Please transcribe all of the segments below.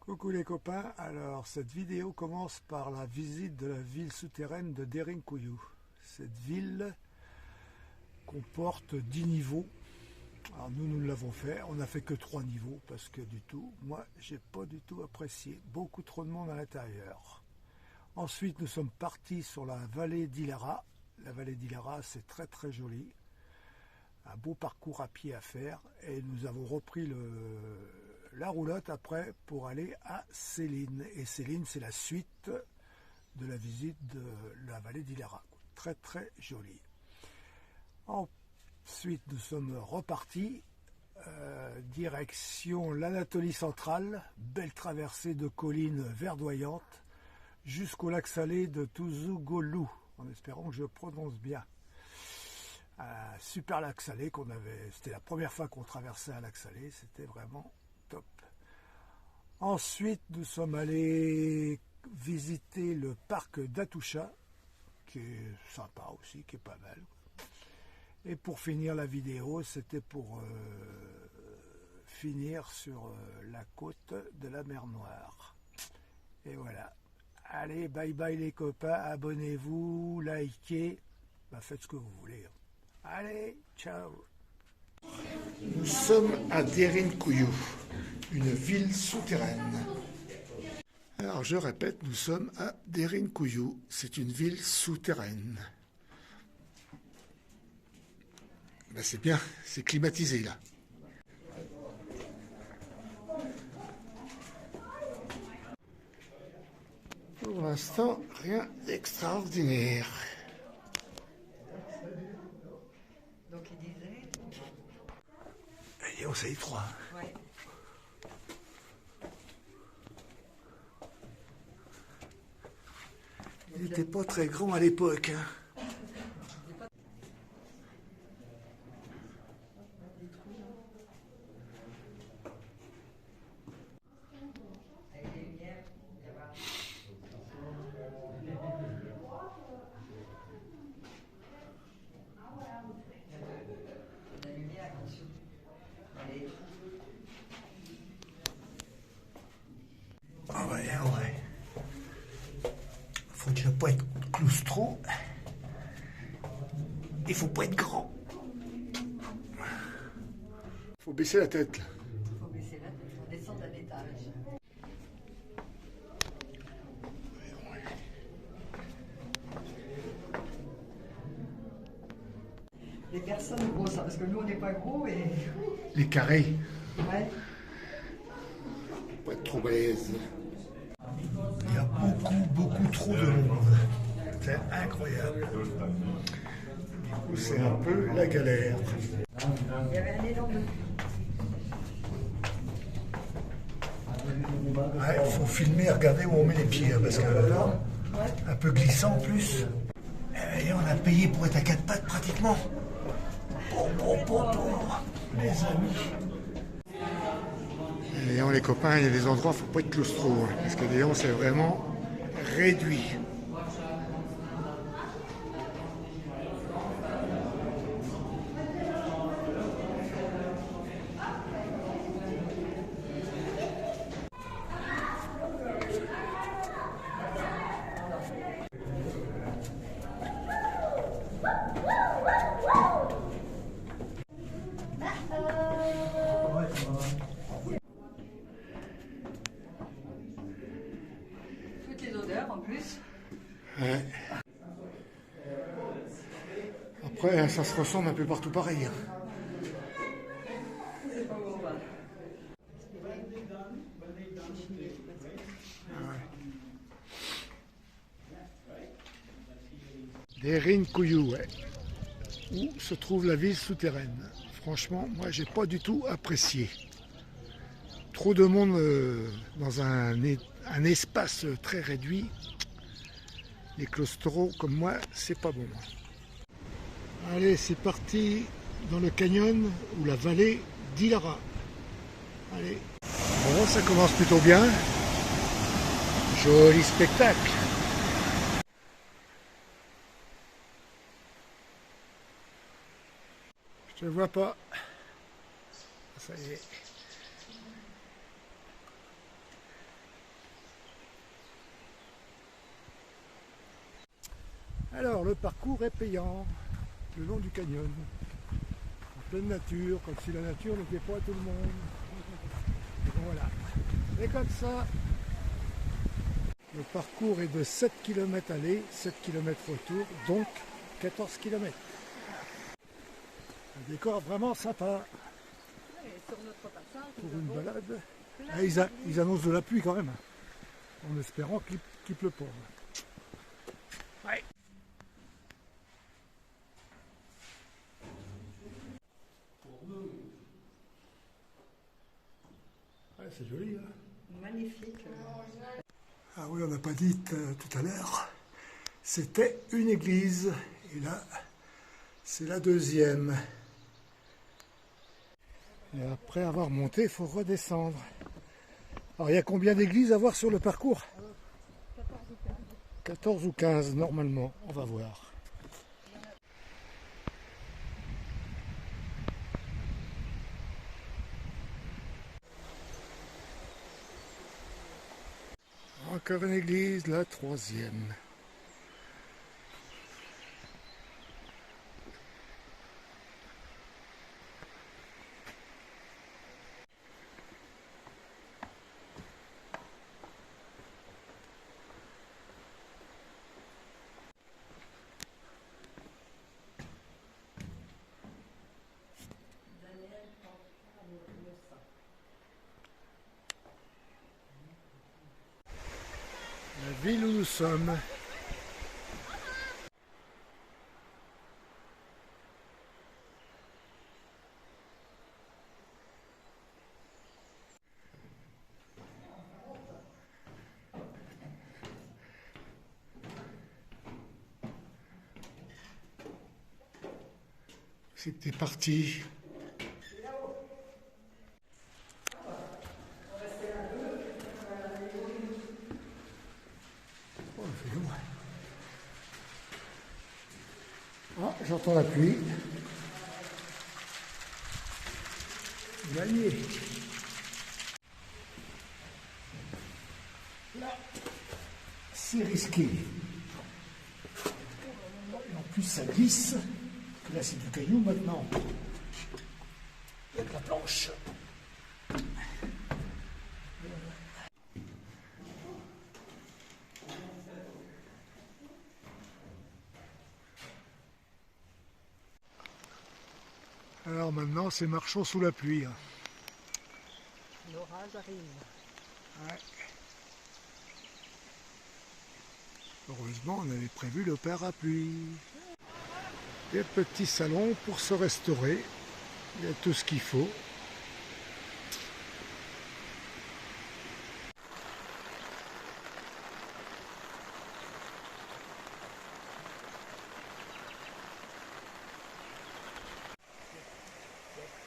Coucou les copains, alors cette vidéo commence par la visite de la ville souterraine de Derinkuyu. Cette ville comporte 10 niveaux. Alors nous l'avons fait, on n'a fait que 3 niveaux parce que moi j'ai pas du tout apprécié, beaucoup trop de monde à l'intérieur. Ensuite nous sommes partis sur la vallée d'Ilara. La vallée d'Ilara c'est très très joli, un beau parcours à pied à faire et nous avons repris la roulotte après pour aller à Céline. Et Céline, c'est la suite de la visite de la vallée d'Ilara. Très très jolie. Ensuite, nous sommes repartis direction l'Anatolie centrale, belle traversée de collines verdoyantes jusqu'au lac salé de Tuzugolu, en espérant que je prononce bien. Un super lac salé c'était la première fois qu'on traversait un lac salé, c'était vraiment top. Ensuite, nous sommes allés visiter le parc d'Atusha, qui est sympa aussi, qui est pas mal. Et pour finir la vidéo, c'était pour finir sur la côte de la mer Noire. Et voilà. Allez, bye bye les copains, abonnez-vous, likez, faites ce que vous voulez. Allez, ciao. Nous sommes à Derinkuyu, une ville souterraine. Alors je répète, nous sommes à Derinkuyu, c'est une ville souterraine. C'est bien, c'est climatisé là. Pour l'instant, rien d'extraordinaire. Donc il disait... Et on s'est étroit. Ouais. Il n'était pas très grand à l'époque. Hein. Ah ouais. Faut déjà pas être claustro. Il faut pas être grand. Faut baisser la tête. Là. Faut baisser la tête, faut descendre d'un étage. Les personnes grosses, parce que nous on n'est pas gros et... Les carrés. Ouais. Faut pas être trop balèze. Il y a beaucoup trop de monde. C'est incroyable. Du coup, c'est un peu la galère. Il y avait un énorme... Ouais, il faut filmer et regarder où on met les pieds, parce que là, un peu glissant en plus. Et on a payé pour être à quatre pattes pratiquement. Les amis. Et les copains, il y a des endroits, il ne faut pas être claustro, hein, parce que Léon, c'est vraiment réduit. Toutes les odeurs en plus. Ouais. Après, ça se ressemble un peu partout pareil. Hein. C'est pas où on va. Derinkuyu, ouais. Où se trouve la ville souterraine. Franchement, moi, j'ai pas du tout apprécié. Trop de monde dans un espace très réduit. Les claustros comme moi, c'est pas bon. Allez, c'est parti dans le canyon ou la vallée d'Ilara. Allez. Bon, ça commence plutôt bien. Joli spectacle. Je ne vois pas. Ça y est. Alors le parcours est payant le long du canyon, en pleine nature, comme si la nature n'était pas à tout le monde. Et bon, voilà. Et comme ça, le parcours est de 7 km aller, 7 km retour, donc 14 km. Un décor vraiment sympa pour une balade. Ah, ils annoncent de la pluie quand même, en espérant qu'il pleut pas. Ouais. Ouais, c'est joli, hein. Magnifique. Ah oui, on n'a pas dit tout à l'heure, c'était une église, et là, c'est la deuxième. Et après avoir monté, il faut redescendre. Alors, il y a combien d'églises à voir sur le parcours? 14 ou 15 normalement, on va voir. Encore une église, la troisième. La ville où nous sommes. C'est que t'es parti. Oh, il fait loin. Ah, j'entends la pluie. Gagné. Là, c'est risqué. Et en plus, ça glisse. Là, c'est du caillou maintenant. Il y a de la planche. Alors maintenant, c'est marchons sous la pluie. L'orage arrive. Ouais. Heureusement, on avait prévu le parapluie. Des petits salons pour se restaurer. Il y a tout ce qu'il faut.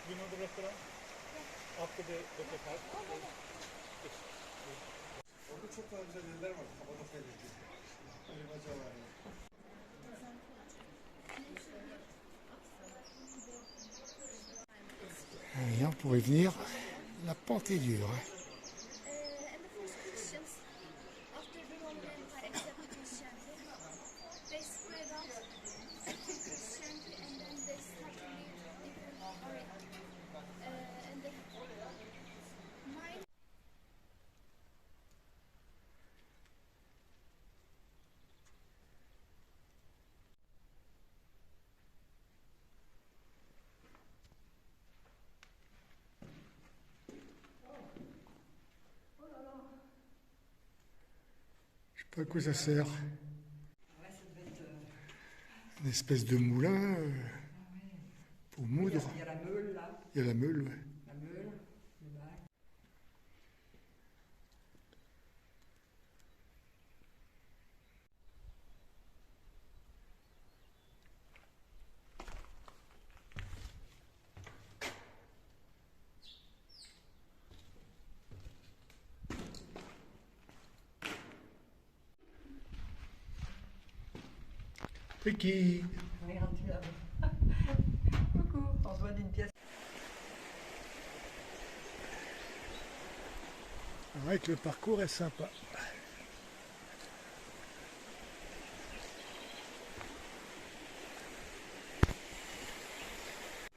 You know the restaurant? After the park? Orada çok daha güzel yerler var. Kapadokya'daki. Elmaca var. Et on pourrait venir la pente est dure. And the first Christians, after the Roman Empire accepted Christianity, they spread out Christianity and then they started to live different and they mine. Je sais pas à quoi ça sert. Ouais, ça devait être. Une espèce de moulin pour Il y moudre. a la meule là. Il y a la meule. Ouais. La meule, le bac. Et qui Regarde, tu l'as. Coucou, on se voit d'une pièce. c'est vrai que le parcours est sympa.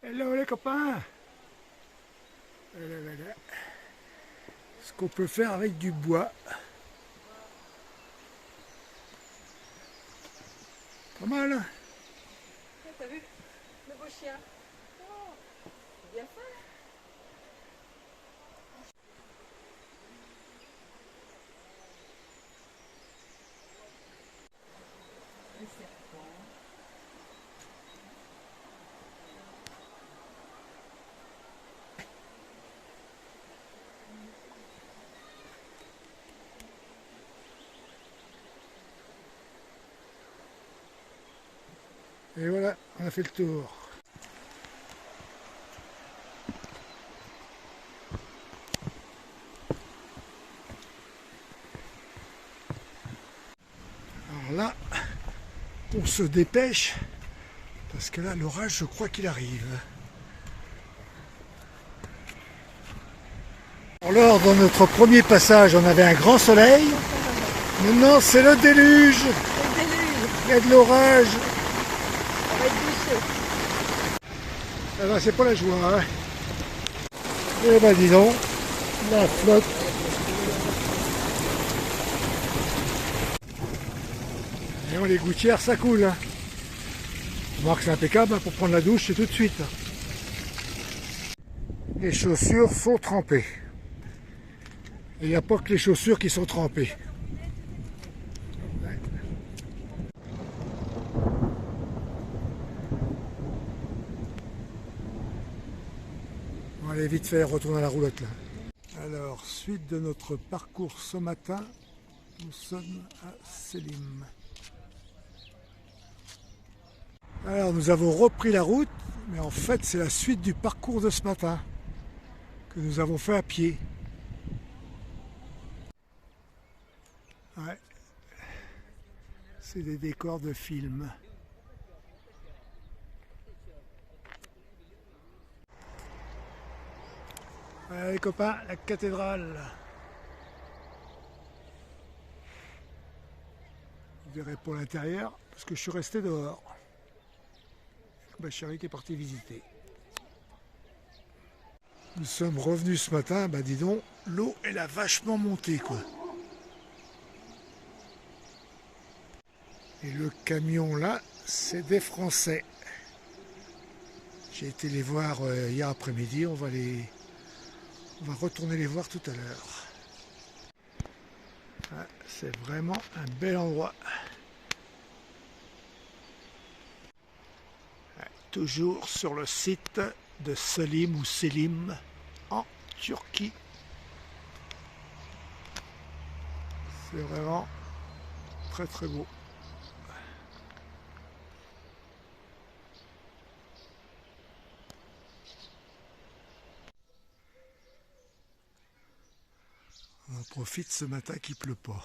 Hello les copains. Ce qu'on peut faire avec du bois. Pas mal. Hein? T'as vu le beau chien? Oh, bien fait. Le serpent. Et voilà, on a fait le tour. Alors là, on se dépêche, parce que là, l'orage, je crois qu'il arrive. Alors, dans notre premier passage, on avait un grand soleil. Maintenant, c'est le déluge. Il y a de l'orage. Ça va être bouché. Eh ben, c'est pas la joie. Hein. Eh ben, dis donc, la flotte. Et on les gouttières, ça coule. Hein. Remarque, c'est impeccable hein, pour prendre la douche, c'est tout de suite. Les chaussures sont trempées. Et il n'y a pas que les chaussures qui sont trempées. Ouais. On va aller vite faire retourner à la roulotte là. Alors, suite de notre parcours ce matin, nous sommes à Selim. Alors, nous avons repris la route, mais en fait, c'est la suite du parcours de ce matin que nous avons fait à pied. Ouais. C'est des décors de films. Voilà les copains, la cathédrale. Vous verrez pour l'intérieur, parce que je suis resté dehors. Ma chérie qui est partie visiter. Nous sommes revenus ce matin, bah dis donc, l'eau elle a vachement monté quoi. Et le camion là, c'est des Français. J'ai été les voir hier après-midi, on va retourner les voir tout à l'heure. Ah, c'est vraiment un bel endroit. Toujours sur le site de Selim ou Selim en Turquie. C'est vraiment très très beau. On en profite ce matin qu'il pleut pas.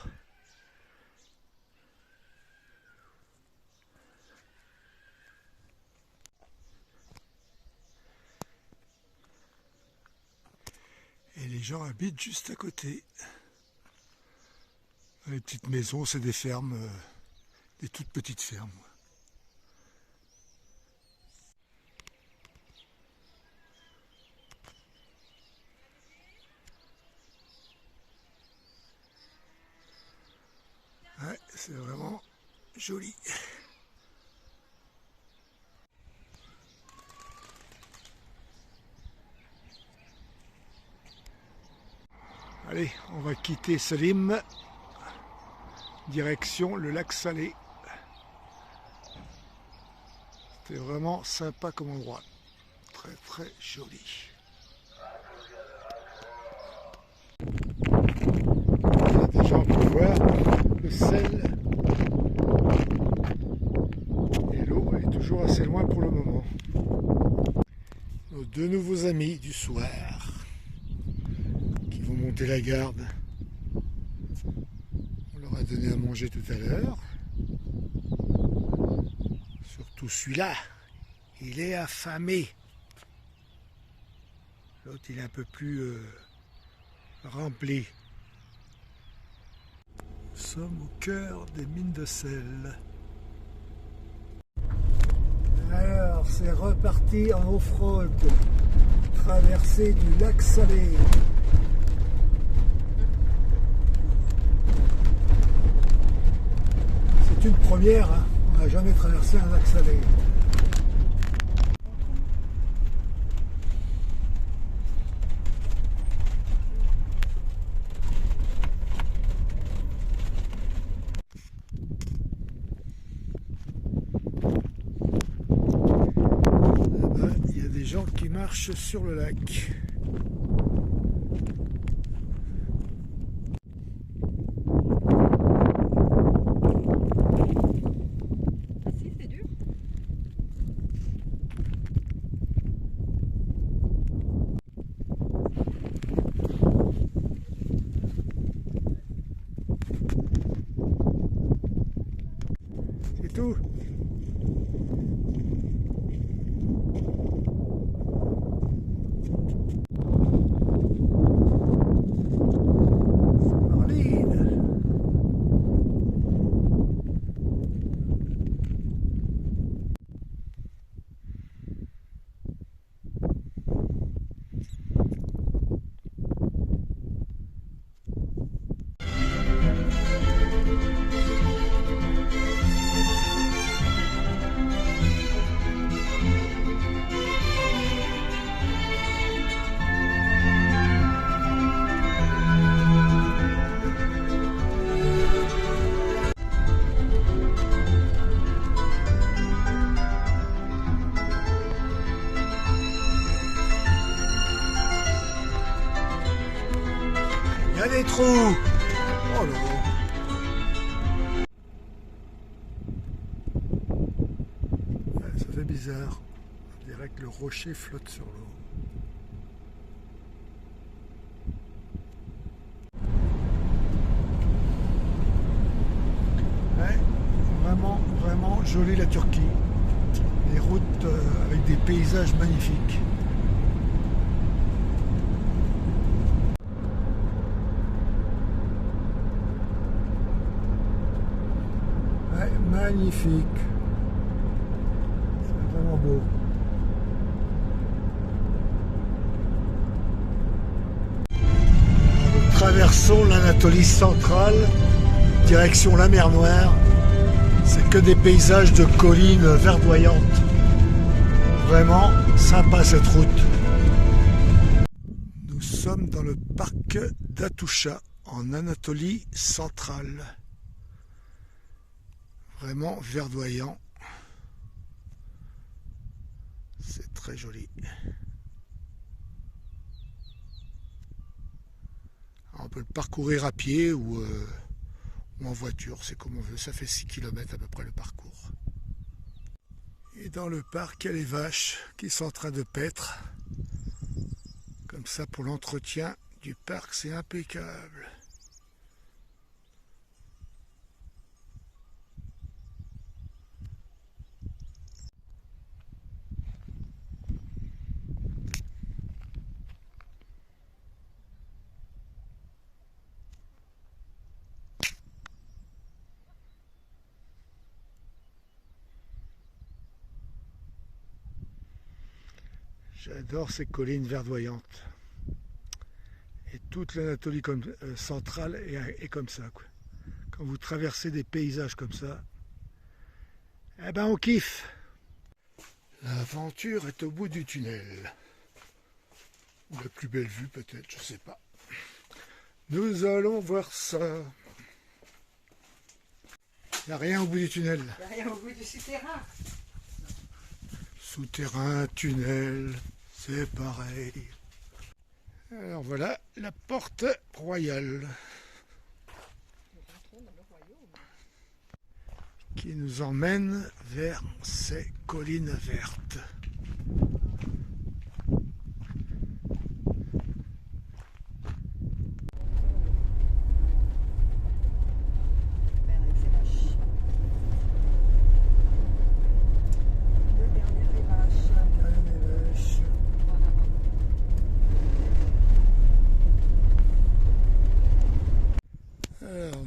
Et les gens habitent juste à côté. Dans les petites maisons, c'est des fermes, des toutes petites fermes. Ouais, c'est vraiment joli. Allez, on va quitter Selim, direction le lac Salé. C'était vraiment sympa comme endroit, très très joli. Déjà on peut voir le sel et l'eau est toujours assez loin pour le moment. Nos deux nouveaux amis du soir qui vont monter la garde. On leur a donné à manger tout à l'heure. Surtout celui-là, il est affamé. L'autre il est un peu plus rempli. Nous sommes au cœur des mines de sel. Alors, c'est reparti en off-road. Traversée du lac Salé. C'est une première, hein. On n'a jamais traversé un lac Salé. Il y a des gens qui marchent sur le lac. C'est dur. C'est tout. Il y a des trous. Oh là. Ouais, ça fait bizarre. On dirait que le rocher flotte sur l'eau. Ouais, vraiment jolie la Turquie. Les routes avec des paysages magnifiques. Magnifique, c'est vraiment beau. Nous traversons l'Anatolie centrale, direction la mer Noire. C'est que des paysages de collines verdoyantes. Vraiment sympa cette route. Nous sommes dans le parc d'Atoucha en Anatolie centrale. Vraiment verdoyant. C'est très joli. Alors on peut le parcourir à pied ou en voiture, c'est comme on veut. Ça fait 6 km à peu près le parcours. Et dans le parc, il y a les vaches qui sont en train de paître. Comme ça, pour l'entretien du parc, c'est impeccable. J'adore ces collines verdoyantes. Et toute l'Anatolie centrale est comme ça, quoi. Quand vous traversez des paysages comme ça, eh ben on kiffe. L'aventure est au bout du tunnel. Ou la plus belle vue peut-être, je sais pas. Nous allons voir ça. Il n'y a rien au bout du tunnel. Il n'y a rien au bout du souterrain. Souterrain, tunnel, c'est pareil. Alors voilà la porte royale qui nous emmène vers ces collines vertes.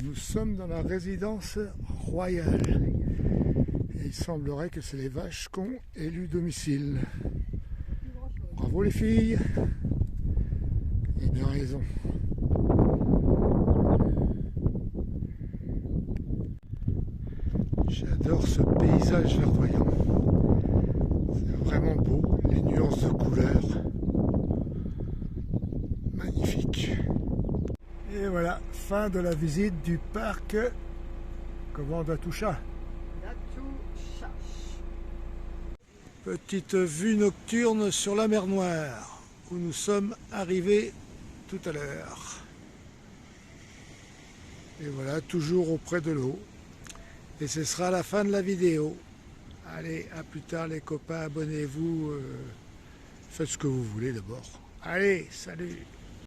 Nous sommes dans la résidence royale. Et semblerait que c'est les vaches qui ont élu domicile. Bravo les filles. Vous avez bien raison. J'adore ce paysage verdoyant. C'est vraiment beau, les nuances de couleurs. Magnifique. Et voilà, fin de la visite du parc d'Atoucha. Petite vue nocturne sur la mer Noire, où nous sommes arrivés tout à l'heure. Et voilà, toujours auprès de l'eau. Et ce sera la fin de la vidéo. Allez, à plus tard les copains, abonnez-vous. Faites ce que vous voulez d'abord. Allez, salut!